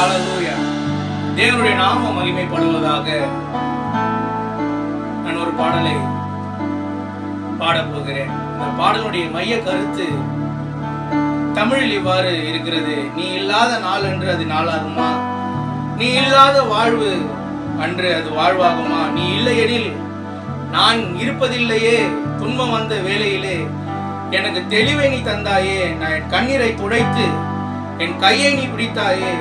ஹalleluya. தேவனுடைய நாமம் மகிமைப்படுவதாக. நான் ஒரு பாடலை பாடப் போகிறேன். இந்த பாடலுடைய மைய கருத்து தமிழில் இவ்வாறு இருக்கிறது. நீ இல்லாத நாள் என்று அது நாளாகுமா? நீ இல்லாத வாழ்வு அன்று அது வாழ்வாகுமா? நீ இல்லையெனில் நான் இருப்பதில்லையே. துன்பம் வந்த வேளையிலே எனக்கு தெளிவை நீ தந்தாயே. நான் என் கண்ணீரை துடைத்து என் கையை நீ பிடித்தாயே.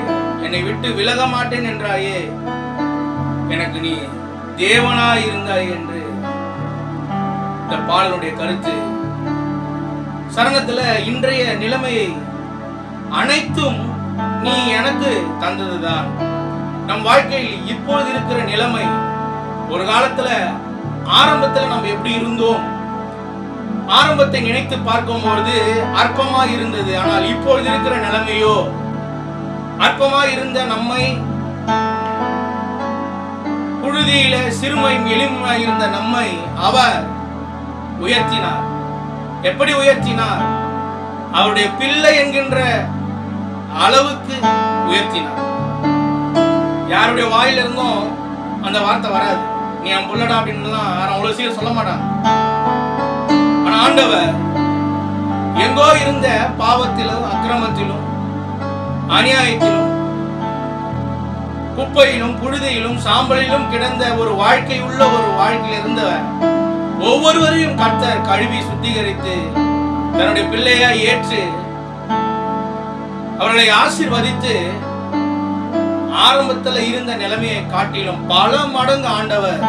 என்னை விட்டு விலக மாட்டேன் என்றாயே. எனக்கு நீ தேவனாய் இருந்தாய் என்று இந்த பாடலுடைய கருத்து. சரணத்துல இன்றைய நிலைமையை அனைத்தும் நீ எனக்கு தந்ததுதான். நம் வாழ்க்கையில் இப்பொழுது இருக்கிற நிலைமை, ஒரு காலத்துல ஆரம்பத்துல நம்ம எப்படி இருந்தோம், ஆரம்பத்தை நினைத்து பார்க்கும்போது அற்பமா இருந்தது. ஆனால் இப்பொழுது இருக்கிற நிலைமையோ, அற்பமா இருந்த நம்மை, புழுதியில சிறுமையும் எளிமையாய் இருந்த நம்மை அவர் உயர்த்தினார். எப்படி உயர்த்தினார்? அவருடைய பிள்ளை என்கின்ற அளவுக்கு உயர்த்தினார். யாருடைய வாயில இருந்தும் அந்த வார்த்தை வராது. நீ என் புள்ளடா அப்படின்னு யாரும் அவ்வளவு சீக்கிரம் சொல்ல மாட்டான். ஆனா ஆண்டவர் எங்கோ இருந்த பாவத்திலும் அக்கிரமத்திலும் அநியாயத்திலும் குப்பையிலும் புழுதியிலும் சாம்பலிலும் கிடந்த ஒரு வாழ்க்கை உள்ள ஒரு வாழ்க்கையில் இருந்தவர் ஒவ்வொருவரையும் கர்த்தர் கழுவி சுத்திகரித்து தன்னுடைய பிள்ளையா ஏற்று அவர்களை ஆசீர்வதித்து ஆரம்பத்தில் இருந்த நிலைமையை காட்டிலும் பல மடங்கு ஆண்டவர்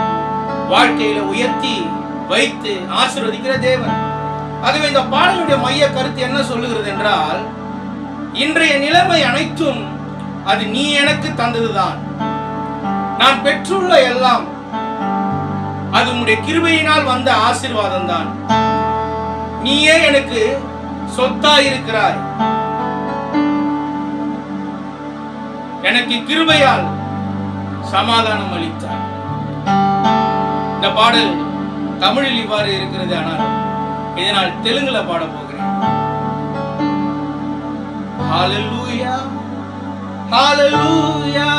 வாழ்க்கையில உயர்த்தி வைத்து ஆசீர்வதிக்கிற தேவன். ஆகவே இந்த பாடலுடைய மைய கருத்து என்ன சொல்லுகிறது என்றால், இன்றைய நிலைமை அனைத்தும் அது நீ எனக்கு தந்ததுதான். நான் பெற்றுள்ள எல்லாம் அது உம்முடைய கிருபையினால் வந்த ஆசீர்வாதம் தான். நீயே எனக்கு சொத்தாயிருக்கிறாய். எனக்கு கிருபையால் சமாதானம் அளித்தார். இந்த பாடல் தமிழில் இவ்வாறு இருக்கிறது. ஆனால் இதை நான் தெலுங்குல பாட போகிறேன். ஹalleluya ஹalleluya.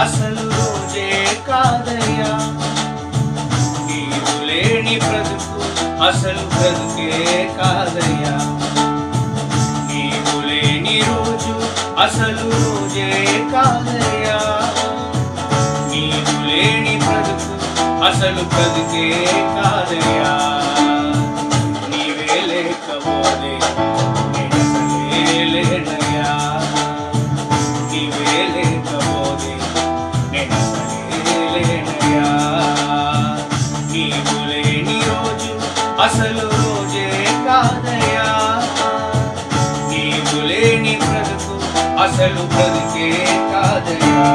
అసలు రోజే కాదయ్యా, నీవు లేని బ్రతుకు అసలు బ్రతుకే కాదయ్యా. నీవు లేని రోజు అసలు రోజే కాదయ్యా, నీవు లేని బ్రతుకు అసలు బ్రతుకే కాదయ్యా. నీవే లేకపోతే నేనసలే లేనయ్యా, నీవే లేకపోతే నేనసలేనయ్యా. నీవు లేని రోజు అసలు రోజే కాదయ్యా, నీవు లేని బ్రతుకు అసలు బ్రతుకే కాదయ్యా.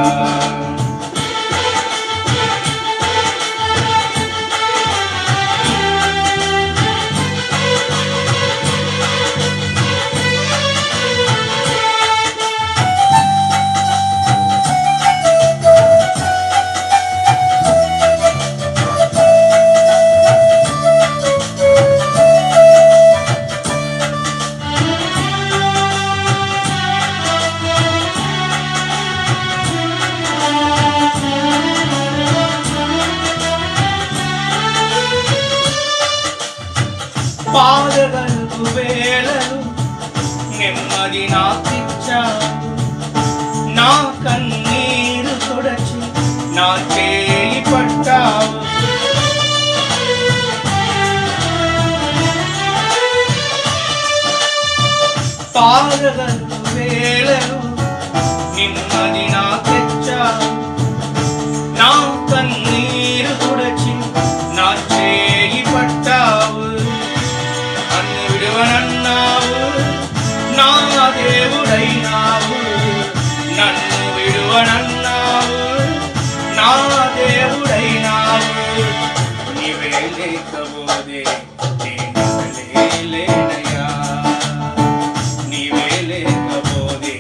బాధగలుగు వేళలు నెమ్మది నాకిచ్చావు, నా కన్నీరు తుడచి నా చేయి పట్టావు. బాధలను వేళను నిమ్మది నా తెచ్చావు, నా కన్నీరు తుడచి నా చేయి పట్టావు. నన్ను విడువనన్నావు, నా దేవుడైనావు. నన్ను విడువనన్నావు, నా దేవుడైనావు. నీవే లేకపోతే నేనసలే లేనయ్యా, నీవే లేకపోతే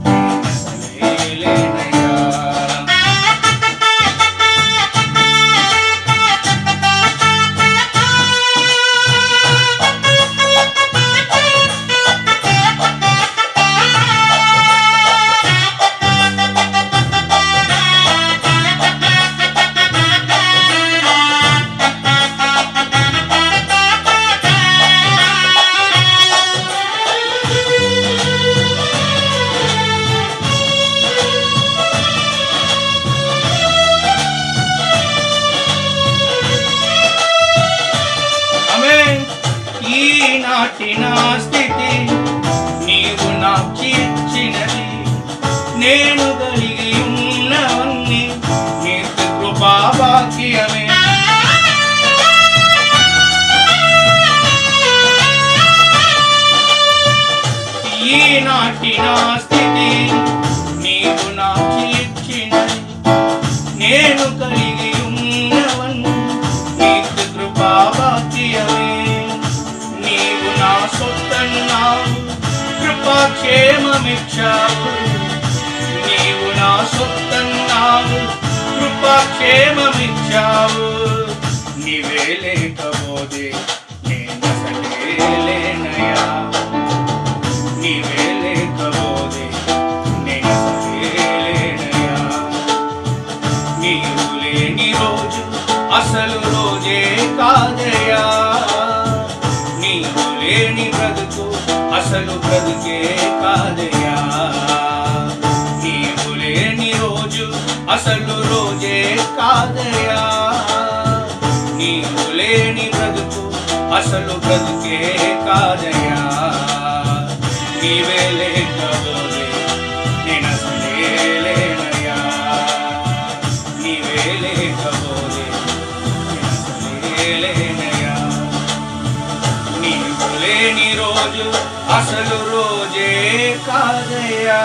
నేనసలే లేనయ్యా. ఈనాటి నా స్థితి నీవు నాకు ఇచ్చినది, నేను కలిగి ఉన్నవన్నీ నీకు కృపా భాగ్యమే. ఈనాటి నా స్థితి నీవు నాకు ఇచ్చినది, నేను కలిగి ఉన్నవన్నీ నీకు కృపా భాగ్యమే. నీవు నా సొత్తన్నావు, కృపాక్షేమమిచ్చావు. నీవు నా సొత్తన్నావు, కృపాక్షేమమిచ్చావు. నీవే లేకపోతే నేనసలే లేనయ్యా, నీవే లేకపోతే నేనసలే లేనయ్యా. నీవు లేని రోజు అసలు రోజే కాదయ్యా, నీవు లేని బ్రతుకు అసలు బ్రతుకే కాదయ్యా. నీవు లేని రోజు అసలు రోజే కాదయ్యా, నీవు లేని బ్రతుకు అసలు బ్రతుకే కాదయ్యా. నీవే లేకపోతే నేనసలే లేనయ్యా, నీవే లేకపోతే నేనసలే లేనయ్యా. నీవు లేని రోజు అసలు రోజే కాదయ్యా,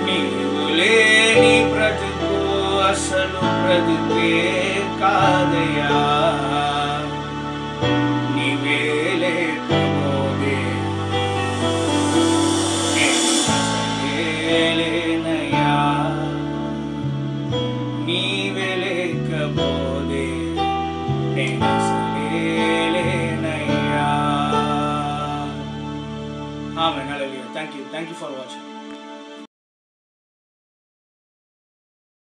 నీవు లేని బ్రతుకు అసలు బ్రతుకే కాదయ్యా. నీవే లేకపోతే నేనసలే లేనయ్యా, నీవే లేకపోతే నేనసలే లేనయ్యా. Amen. Hallelujah. Thank you for watching.